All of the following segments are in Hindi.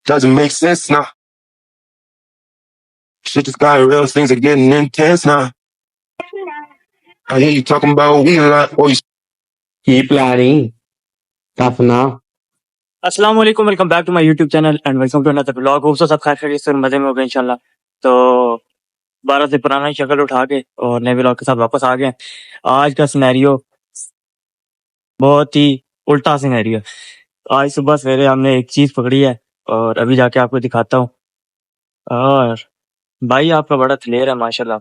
Doesn't make sense now. Shit just got real. Things are getting intense now. I hear you talking about we a lot. Boy, Keep learning. Tough now. अस्सलाम वालेकुम, welcome back to my YouTube channel and welcome to another blog. Hope so सब खैर खैरियत से और मजे में हो गए इंशाल्लाह। तो 12 से पुराना ही शक्ल उठा के और नए ब्लॉग के साथ वापस आ गए। आज का सिनेरियो बहुत ही उल्टा सिनेरियो। आज सुबह सवेरे हमने एक चीज पकड़ी है और अभी जाके आपको दिखाता हूँ। और भाई आपका बड़ा दिलेर है माशाल्लाह,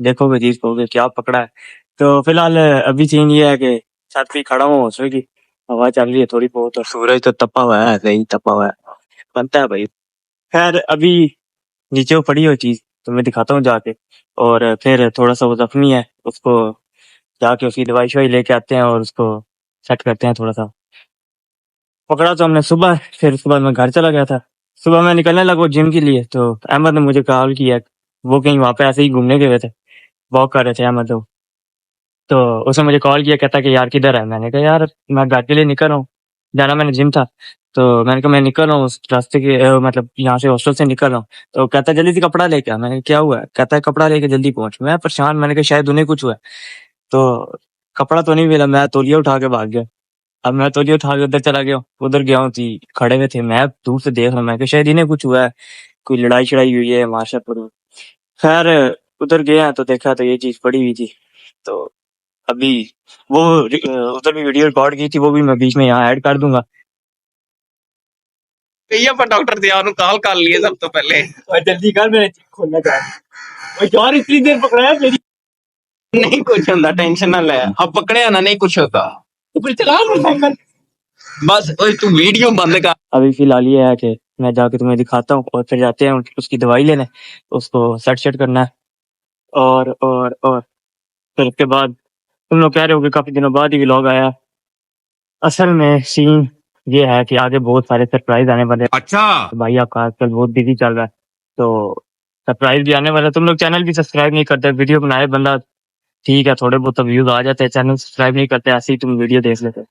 देखोगे चीज कहोगे क्या पकड़ा है। तो फिलहाल अभी सीन ये है कि छत पे खड़ा हूँ, हौसले की हवा चल रही है थोड़ी बहुत और सूरज तो तपा हुआ है, सही तपा हुआ है, बनता है भाई। खैर अभी नीचे वो पड़ी हुई चीज तो मैं दिखाता हूँ जाके, और फिर थोड़ा सा वो जख्मी है, उसको जाके उसकी दवाई शवाई लेके आते हैं और उसको सेट करते हैं थोड़ा सा। पकड़ा तो हमने सुबह, फिर उसके बाद मैं घर चला गया था। सुबह मैं निकलने लगा जिम के लिए तो अहमद ने मुझे कॉल किया। वो कहीं वहां पे ऐसे ही घूमने गए थे, वॉक कर रहे थे अहमद लोग। तो उसने मुझे कॉल किया, कहता कि यार किधर है। मैंने कहा यार मैं घर के लिए निकल रहा हूँ, जाना मैंने जिम था। तो मैंने कहा मैं निकल रहा हूँ उस रास्ते के मतलब यहाँ से हॉस्टल से निकल रहा हूँ। तो कहता है जल्दी से कपड़ा लेके आ। मैंने कहा क्या हुआ है? कहता है कपड़ा लेके जल्दी पहुंच। मैं परेशान, मैंने कहा शायद उन्हें कुछ हुआ है। तो कपड़ा तो नहीं मिला, मैं तौलिया उठा के भाग गया। अब मैं तौलिया उठा के उधर चला गया, उधर गया हूँ थी खड़े हुए थे, मैं दूर से देख रहा हूँ, मैं कहा शायद इन्हें कुछ हुआ है, कोई लड़ाई शड़ाई हुई है माशापुर में। खैर उधर गया तो देखा तो ये चीज पड़ी हुई थी। तो अभी वो उधर भी वीडियो रिकॉर्ड की थी, वो भी मैं बीच में यहाँ ऐड कर दूंगा। भैया पर डॉक्टर दिया कॉल कर लिए सब तो पहले। और जल्दी कर, मेरा खोलना चाह रहा हूँ यार, इतनी देर पकड़ा है मेरी। नहीं कुछ होता, टेंशन ना ले, अब पकड़े ना, नहीं कुछ होता। ऊपर चला मोटरसाइकिल। बस ओए तू वीडियो बंद कर। अभी फिलहाल ये है कि मैं जाके तुम्हें दिखाता हूँ और फिर जाते हैं उसकी दवाई लेने, उसको सेट शेट करना है। और फिर उसके बाद तुम लोग कह रहे हो कि काफी दिनों बाद ही व्लॉग आया। असल में सीन ये है कि आगे बहुत सारे सरप्राइज आने वाले हैं। अच्छा तो भाई आपका आजकल बहुत बिजी चल रहा है तो सरप्राइज भी आने वाला है। तुम लोग चैनल भी सब्सक्राइब नहीं करते, वीडियो बनाए बंदा ठीक है, थोड़े बहुत व्यूज आ जाते हैं, चैनल सब्सक्राइब नहीं करते, ऐसे ही तुम वीडियो देख लेते हो।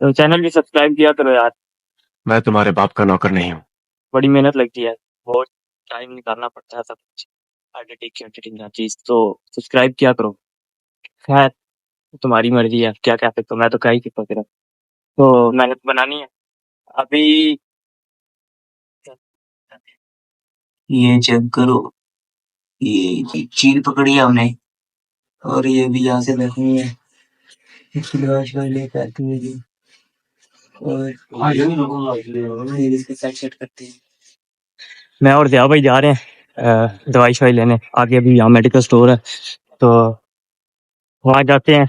तो चैनल भी सब्सक्राइब किया करो यार, मैं तुम्हारे बाप का नौकर नहीं हूँ। बड़ी मेहनत लगती है, बहुत टाइम निकालना पड़ता है सब कुछ, एडिटिंग हर चीज, तो सब्सक्राइब किया करो। खैर तुम्हारी मर्जी है, क्या कह सकते हो, मैं तो कह ही सकता हूँ। तो मेहनत बनानी है। अभी ये चेक करो, ये चील पकड़ी है हमने और ये भी यहाँ से बैठी है, इसकी दवा शवा लेके आती है जी। और फिर इसके सेट सेट करते हैं। मैं और दिया भाई जा रहे हैं दवाई शवाई लेने, आगे अभी यहाँ मेडिकल स्टोर है तो वहाँ जाते हैं।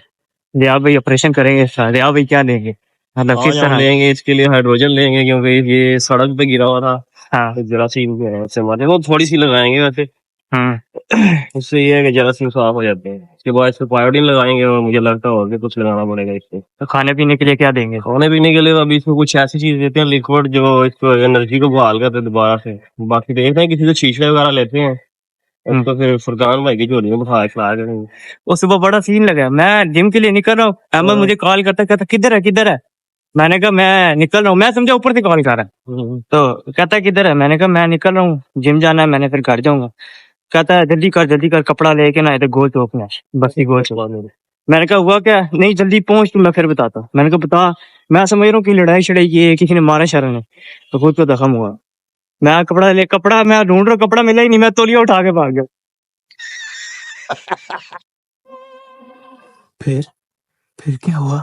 दिया भाई ऑपरेशन करेंगे, दिया भाई क्या देंगे, मतलब आज किस हम तरह? लेंगे इसके लिए हाइड्रोजन लेंगे क्योंकि ये सड़क पे गिरा हुआ था, हाँ तो जरासीम से मारे वो थोड़ी सी लगाएंगे वैसे। इससे ये है कि जरासीम साफ हो जाते हैं। इसके बाद इसमें पायोडीन लगाएंगे और मुझे लगता होगा कि कुछ लगाना पड़ेगा इससे। तो खाने पीने के लिए क्या देंगे? खाने पीने के लिए तो अभी इसमें कुछ ऐसी चीज देते हैं लिक्विड जो इसको एनर्जी को बहाल करते हैं दोबारा से। बाकी देखते हैं किसी से शीशे वगैरह लेते हैं, उसको फिर फुरकान भाई की झोली में बिठा के खिलाया करेंगे। वो सुबह बड़ा सीन लगा, मैं जिम के लिए निकल रहा हूँ, अहमद मुझे कॉल करता, कहता किधर है किधर है। मैंने कहा मैं निकल रहा हूँ, मैं समझा ऊपर से कॉल कर रहा है। तो कहता है किधर है, मैंने कहा मैं निकल रहा हूँ, जिम जाना है, मैंने फिर घर जाऊंगा। कहता है जल्दी कर कपड़ा लेके ना इधर गोल चौक में, बस ही गोल चौक में। मैंने कहा हुआ क्या? नहीं जल्दी पहुंच, तू मैं फिर बताता हूँ। मैंने कहा बता। मैं समझ रहा हूँ कि लड़ाई शड़ाई की है, किसी ने मारा शरण ने, तो खुद को जख्म हुआ। मैं कपड़ा मैं ढूंढ रहा हूँ, कपड़ा मिला ही नहीं, मैं तौलिया उठा के भाग गया। फिर क्या हुआ?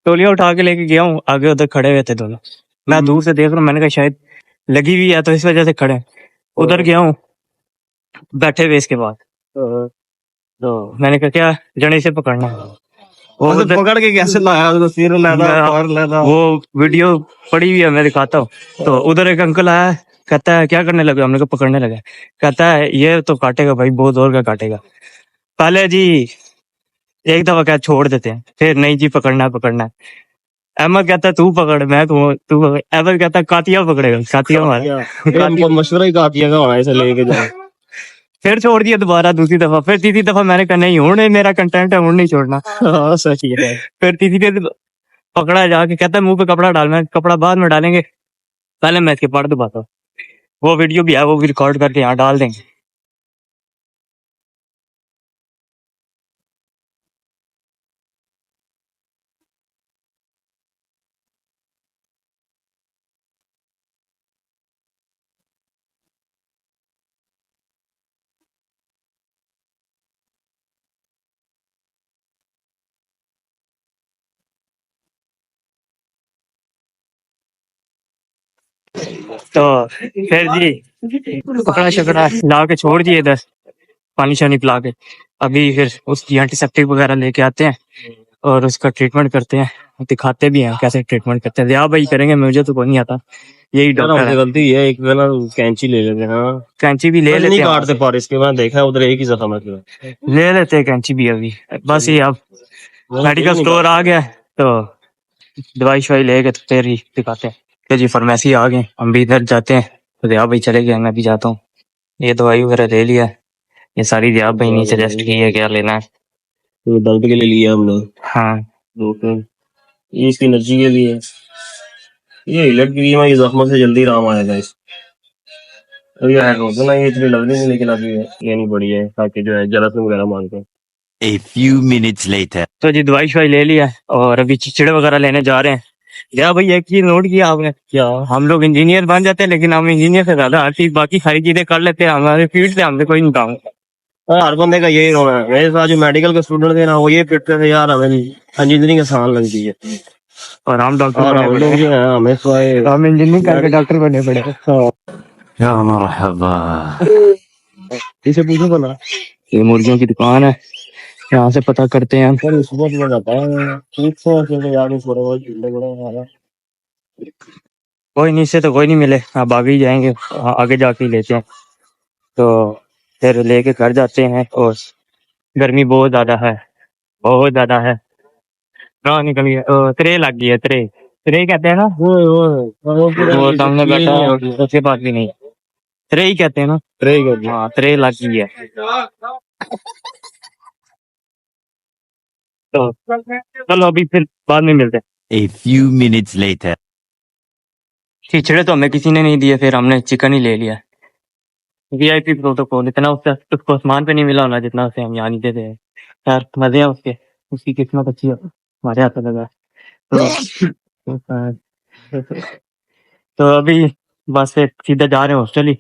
तौलिया उठा के लेके गया हूँ, आगे उधर खड़े हुए थे दोनों, मैं दूर से देख रहा हूँ, मैंने कहा शायद लगी हुई है तो इस वजह से खड़े हैं। उधर गया हूँ बैठे हुए इसके बाद, तो मैंने कहा क्या जड़े से पकड़ना है। वो मतलब उधर पकड़ के कैसे लाया, तो सिर लेना और लेना। वो वीडियो पड़ी हुई है, मैं दिखाता हूँ। तो उधर एक अंकल आया, कहता है क्या करने लगे, हमने कहा पकड़ने लगे। कहता है ये तो काटेगा भाई, बहुत जोर का काटेगा। पहले जी एक दफा क्या छोड़ देते हैं, फिर नहीं जी पकड़ना है पकड़ना है। अहमद कहता है तू पकड़, मैं कहूँ तू पकड़। अहमद कहता है कातिया पकड़ेगा, कातिया मारा। ये मशवरा ही काटिया का होना है, इसे लेके जाए। फिर छोड़ दिया दोबारा, दूसरी दफा, फिर तीसरी दफा मैंने कहा नहीं हूं मेरा कंटेंट है, हूं नहीं छोड़ना। हाँ सच है। फिर तीसरी दफा पकड़ा जाके, कहता है मुंह पे कपड़ा डाल। मैं कपड़ा बाद में डालेंगे, पहले मैं इसके पढ़ दबाता हूँ। वो वीडियो भी है, वो भी रिकॉर्ड करके यहाँ डाल देंगे। तो फिर जी कपड़ा शकड़ा ला के छोड़ दिए इधर, पानी शानी पिला के। अभी फिर उसकी एंटीसेप्टिक वगैरह लेके आते हैं और उसका ट्रीटमेंट करते हैं, दिखाते भी हैं कैसे ट्रीटमेंट करते हैं। या भाई करेंगे, मुझे तो कोई नहीं आता, यही यार डॉक्टर हमसे है। गलती है, एक ना कैंची ले लेते हैं। हाँ कैंची भी ले बस नहीं लेते हैं वहां काटते से, पर इसके बाद देखा है उधर एक ही जख्म है पूरा। ले लेते हैं कैंची भी अभी। बस ये अब मैंने मेडिकल तेज नहीं स्टोर आ काटते। गया है, तो दवाई शवाई लेके तो फिर ही दिखाते हैं। तो जी फार्मेसी आ गए, हम भी इधर जाते हैं। तो दिया भाई चले गए, मैं भी जाता हूँ। ये दवाई वगैरह ले लिया है, ये सारी दिया भाई ने सजेस्ट की है क्या लेना है। तो दर्द के लिए लिया हमने हाँ दो तीन, ये इसकी एनर्जी के लिए। ये इलेक्ट क्रीम है, ये जख्मों से जल्दी आराम आएगा इस। अभी है तो ना, ये इतनी लगती नहीं, लेकिन अभी ये नहीं पड़ी है ताकि जो है जरासीम वगैरह मांगते हैं। A few minutes later. तो जी दवाई शवाई ले लिया है और अभी चिचड़े वगैरह लेने जा रहे हैं। या भाई एक चीज नोट किया आपने, क्या हम लोग इंजीनियर बन जाते हैं, लेकिन हम इंजीनियर से ज्यादा हर चीज बाकी सारी चीजें कर लेते हैं। हमारे फील्ड से हमसे कोई नहीं काम। हर बंदे का यही रोना है। मेरे साथ जो मेडिकल के स्टूडेंट थे ना, वो ये पिटते थे यार हमें इंजीनियरिंग आसान लगती है। और हम डॉक्टर और बने हम पड़े लोग जो हैं, है हमें स्वाए तो हम इंजीनियरिंग करके डॉक्टर बने पड़े हैं। हाँ, Ya marhaba. इसे पूछो भला। ये मुर्गियों की दुकान है, यहाँ से पता करते हैं हम। सर सुबह सुबह जाता है ठीक से ऐसे यार नहीं थोड़ा बहुत झूले बड़े कोई नहीं, इससे तो कोई नहीं मिले, अब आगे ही जाएंगे, आगे जाके ही लेते हैं। तो फिर लेके घर जाते हैं। और गर्मी बहुत ज्यादा है, बहुत ज्यादा है। राह निकल गया, त्रे लग गई है, त्रे त्रे कहते हैं ना, ओए ओए वो पूरा वो ये सामने फीलिंग बैठा नहीं है, होती। उसके पास भी नहीं है। त्रे ही कहते हैं ना। ट्रे कर दिया। हाँ त्रे लग गई है। तो चलो अभी फिर बाद में मिलते हैं। A few minutes later. छिछड़े तो हमें किसी ने नहीं दिए, फिर हमने चिकन ही ले लिया। वीआईपी प्रोटोकॉल, इतना उसका उसको आसमान पे नहीं मिला होना जितना उसे हम यहाँ नीचे थे। यार मजे हैं उसके, उसकी किस्मत अच्छी है, हमारे हाथ लगा। तो, तो अभी बस फिर सीधा जा रहे हैं हॉस्टल ही,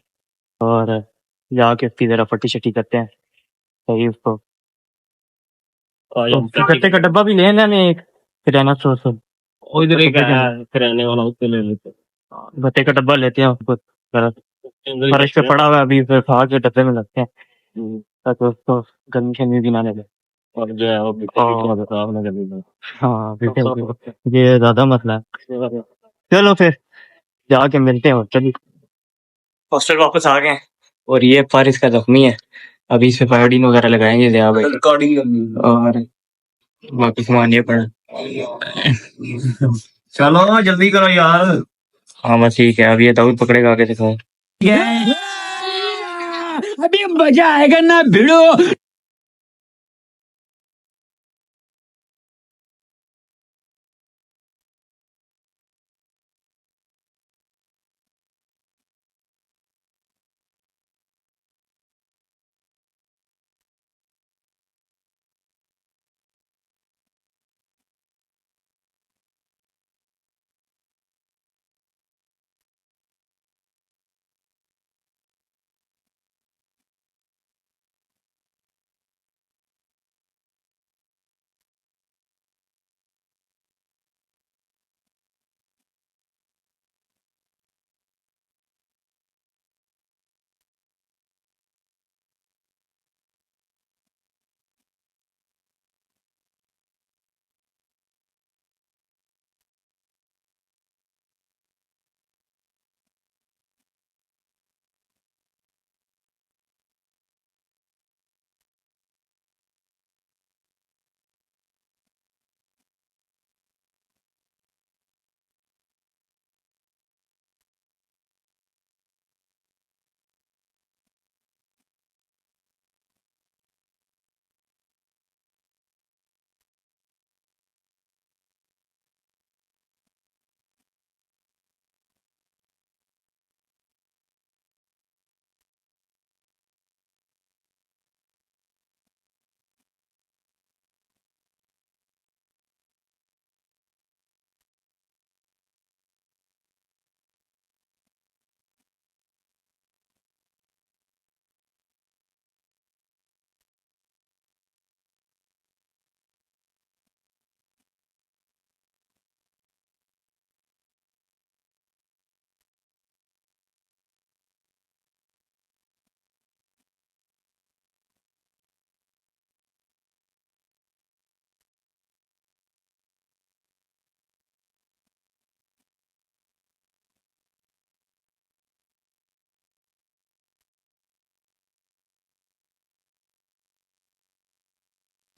और जाके उसकी जरा फटी शटी करते हैं सही उसको। आज तो हम गत्ते का डब्बा भी ले लेना एक, किराना स्टोर से। वो इधर एक डब्बे के अंदर है किराने वाला, उससे ले लेते गत्ते का डब्बा लेते हैं उसको, जरा हैं। अंदर ही फर्श पे रखते हैं। पड़ा हुआ है, अभी फिर खा के डब्बे में लगते हैं हम्म, ताकि उसको गर्मी शर्मी भी ना लगे। और जो है वो पीछे पीछे और साफ ना कर देना। हाँ ये ज्यादा मसला है। चलो फिर जाके मिलते हैं हॉस्टल। हॉस्टल वापस आ गए हैं, और ये फारिस का जख्मी है, अभी इस पे पायोडीन वगैरह लगाएंगे दया भाई, और बाकी सामान ये पड़ा। चलो जल्दी करो यार। हाँ बस ठीक है, अब ये दाऊद पकड़ेगा आगे दिखाओ। अभी मजा आएगा ना भिड़ो।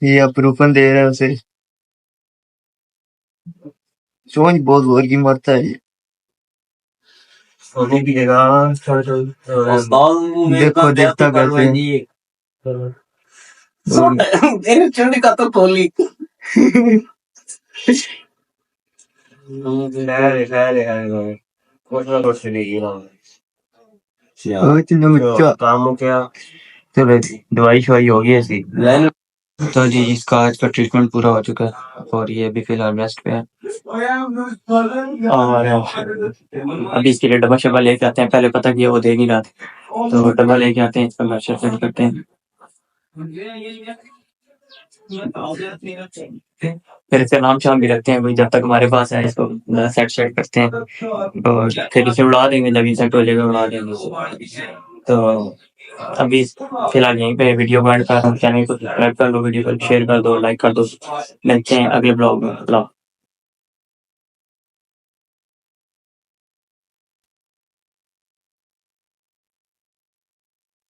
ये अप्रूवल दे रहा है उसे। सोच बहुत जोर की मरता है ये। सोने की जगह देखो देखता कैसे मेरे चुंडी का तो खोली कुछ ना कुछ चलेगी ना। काम हो क्या? चलो दवाई शवाई होगी ऐसी। तो जी इसका आज का ट्रीटमेंट पूरा हो चुका है और ये अभी फिलहाल रेस्ट पे है। और अभी इसके लिए डब्बा शब्बा लेके आते हैं। पहले पता किया वो दे नहीं रहा था, तो डब्बा लेके आते हैं, इसका मैशर सेट करते हैं, फिर इसका नाम शाम भी रखते हैं। जब तक हमारे पास है इसको सेट करते हैं और फिर इसे उड़ा देंगे। जब ये सेट हो जाएगा उड़ा देंगे। तो अभी फिलहाल यहीं पे वीडियो को एंड कर, चैनल को सब्सक्राइब कर दो, वीडियो को शेयर कर दो, लाइक कर दो। मिलते हैं अगले ब्लॉग में।